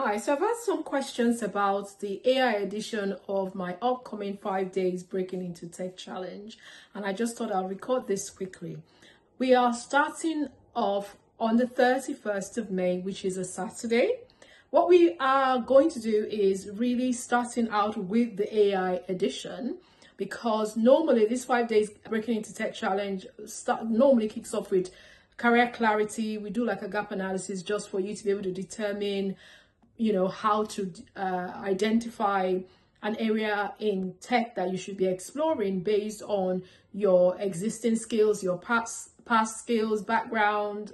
Hi, so I've had some questions about the AI edition of my upcoming 5 days Breaking into Tech challenge, and I just thought I'll record this quickly. We are starting off on the 31st of May, which is a Saturday. What we are going to do is really starting out with the AI edition, because normally this 5 days Breaking into Tech challenge normally kicks off with career clarity. We do like a gap analysis just for you to be able to determine how to identify an area in tech that you should be exploring based on your existing skills, your past skills, background,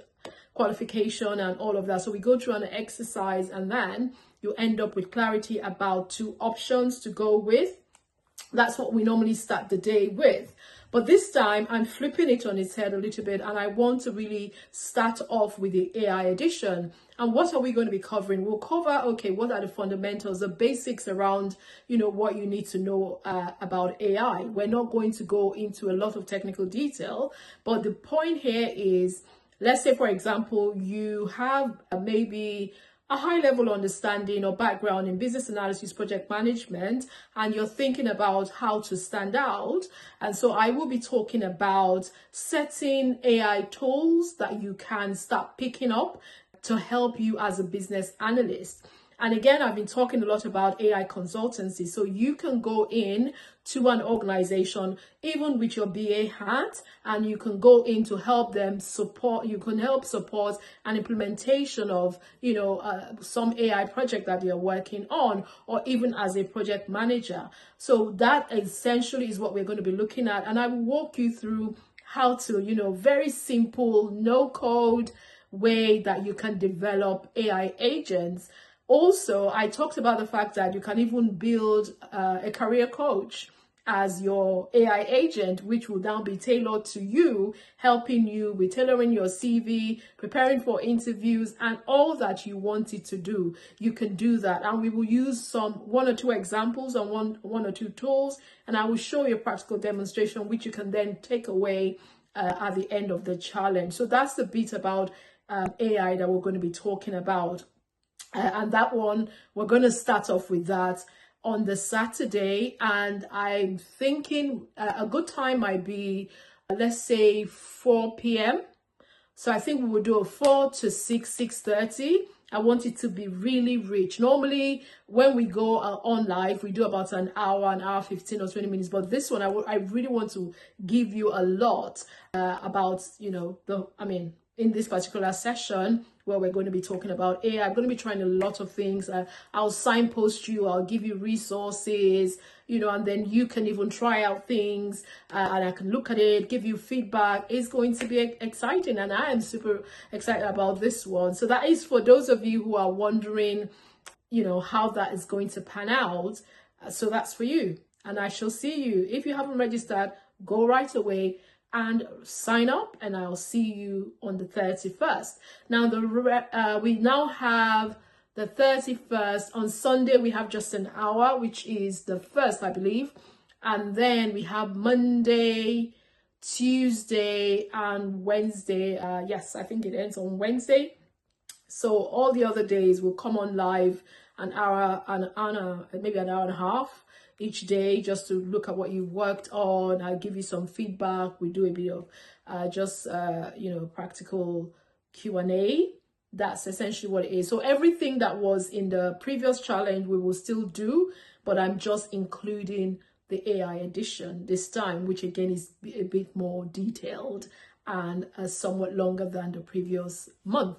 qualification, and all of that. So we go through an exercise, and then you end up with clarity about 2 options to go with. That's what we normally start the day with. But this time I'm flipping it on its head a little bit, and I want to really start off with the AI edition. And what are we going to be covering? We'll cover, okay, what are the fundamentals, the basics around, what you need to know about AI. We're not going to go into a lot of technical detail, but the point here is, let's say, for example, you have maybe a high level understanding or background in business analysis, project management, and you're thinking about how to stand out. And so I will be talking about setting AI tools that you can start picking up to help you as a business analyst. And again, I've been talking a lot about AI consultancy. So you can go in to an organization, even with your BA hat, and you can go in to help them support. You can help support an implementation of, some AI project that you're working on, or even as a project manager. So that essentially is what we're going to be looking at. And I will walk you through how to, very simple, no code way that you can develop AI agents. Also, I talked about the fact that you can even build a career coach as your AI agent, which will now be tailored to you, helping you with tailoring your CV, preparing for interviews, and all that you want it to do. You can do that. And we will use one or two examples and one or two tools, and I will show you a practical demonstration, which you can then take away at the end of the challenge. So that's the bit about AI that we're going to be talking about. And that one, we're going to start off with that on the Saturday. And I'm thinking a good time might be, let's say 4 p.m. So I think we will do a 4 to 6:30. I want it to be really rich. Normally, when we go on live, we do about an hour 15 or 20 minutes. But this one, I really want to give you a lot about, in this particular session where we're going to be talking about AI. I'm going to be trying a lot of things. I'll signpost you, I'll give you resources, and then you can even try out things and I can look at it, give you feedback. It's going to be exciting, and I am super excited about this one. So that is for those of you who are wondering, how that is going to pan out. So that's for you, and I shall see you. If you haven't registered, go right away and sign up, and I'll see you on the 31st. Now, we now have the 31st. On Sunday, we have just an hour, which is the 1st, I believe. And then we have Monday, Tuesday, and Wednesday. Yes, I think it ends on Wednesday. So all the other days will come on live an hour, maybe an hour and a half each day, just to look at what you worked on. I'll give you some feedback. We do a bit of practical Q&A. That's essentially what it is. So everything that was in the previous challenge we will still do, but I'm just including the AI edition this time, which again is a bit more detailed and somewhat longer than the previous month.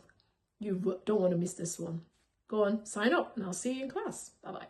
You don't want to miss this one. Go on, sign up, and I'll see you in class. Bye-bye.